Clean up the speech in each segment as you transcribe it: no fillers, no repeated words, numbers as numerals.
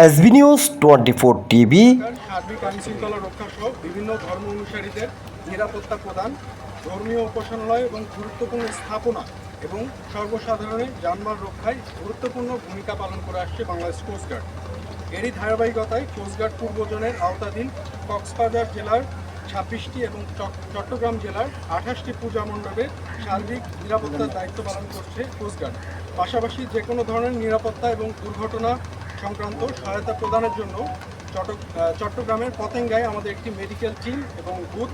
SB news 24 TV. সার্বিক আইনশৃঙ্খলা রক্ষা সহ বিভিন্ন ধর্ম অনুসারীদের নিরাপত্তা প্রদান, ধর্মীয় উপাসনালয় এবং গুরুত্বপূর্ণ স্থাপনা এবং সর্বসাধারণের যানবাহন রক্ষায় গুরুত্বপূর্ণ ভূমিকা পালন করে আসছে বাংলাদেশ কোস্টগার্ড। এরই ধারাবাহিকতায় কোস্টগার্ড পূর্ব জোনের আওতাধীন কক্সবাজার জেলার 26টি এবং চট্টগ্রাম জেলার 28টি পূজা মণ্ডপে সার্বিক নিরাপত্তার দায়িত্ব পালন করছে কোস্টগার্ড। পাশাপাশি যে কোনো ধরনের নিরাপত্তা এবং দুর্ঘটনা সংক্রান্ত সহায়তা প্রদানের জন্য চট্টগ্রামের পতেঙ্গায় আমাদের একটি মেডিকেল টিম এবং বুথ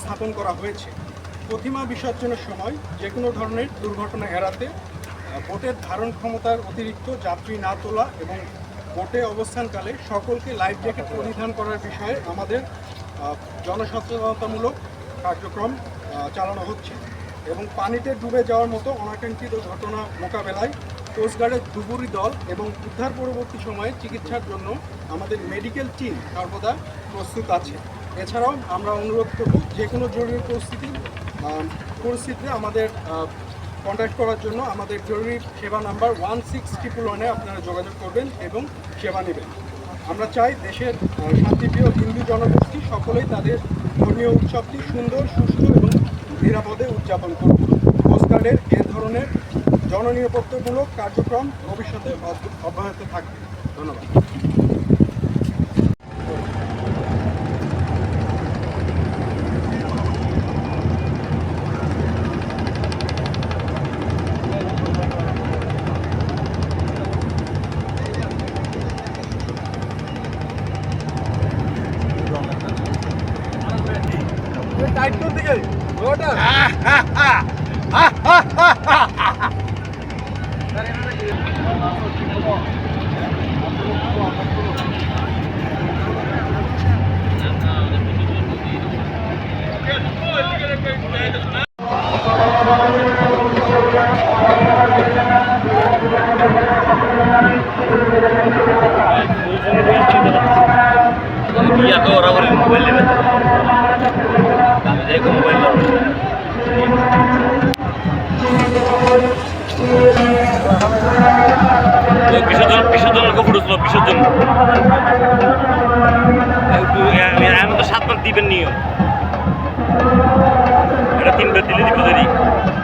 স্থাপন করা হয়েছে। প্রতিমা বিসর্জনের সময় যে কোনো ধরনের দুর্ঘটনা এড়াতে বোটের ধারণ ক্ষমতার অতিরিক্ত যাত্রী না তোলা এবং বোটে অবস্থানকালে সকলকে লাইফ জ্যাকেট পরিধান করার বিষয়ে আমাদের জনসচেতনতামূলক কার্যক্রম চালানো হচ্ছে এবং পানিতে ডুবে যাওয়ার মতো অনাকাঙ্ক্ষিত ঘটনা মোকাবেলায় কোস্টগার্ডের ডুবুরি দল এবং উদ্ধার পরবর্তী সময়ে চিকিৎসার জন্য আমাদের মেডিকেল টিম সর্বদা প্রস্তুত আছে। এছাড়াও আমরা অনুরোধ করব যে কোনো জরুরি পরিস্থিতিতে আমাদের কন্ট্যাক্ট করার জন্য আমাদের জরুরি সেবা নাম্বার 1611-এ আপনারা যোগাযোগ করবেন এবং সেবা নেবেন। আমরা চাই দেশের শান্তিপ্রিয় হিন্দু জনগোষ্ঠী সকলেই তাদের ধর্মীয় উৎসবটি সুন্দর, সুষ্ঠু এবং নিরাপদে উদযাপন করুন। কোস্টগার্ডের এ ধরনের জননিরাপত্তামূলক কার্যক্রম ভবিষ্যতে অব্যাহত থাকবে। ধন্যবাদ। Atau orang-orang mobile level, kami jadi mobile level. Pisau aku foto lo pisau. Yang itu 7 বার দিবেন নিও। এটা 3 বার দিলে দিব দেরি।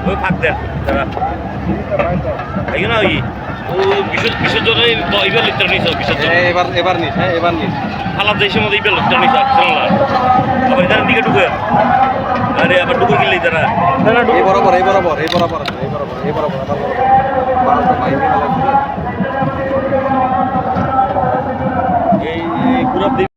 ওই ফাঁক দেন দাদা। এই না ওই pisau জন্য এবার লিটার নিছো pisau। এবার নিস খালাপ দেশের মধ্যে এবার লিটার নিছো চললা। আবার এখান দিকে ঢুকে। আরে আবার ঢুকে গেলে তারা। এই বরাবর বালটা মাইনে লাগবে। এই পুরো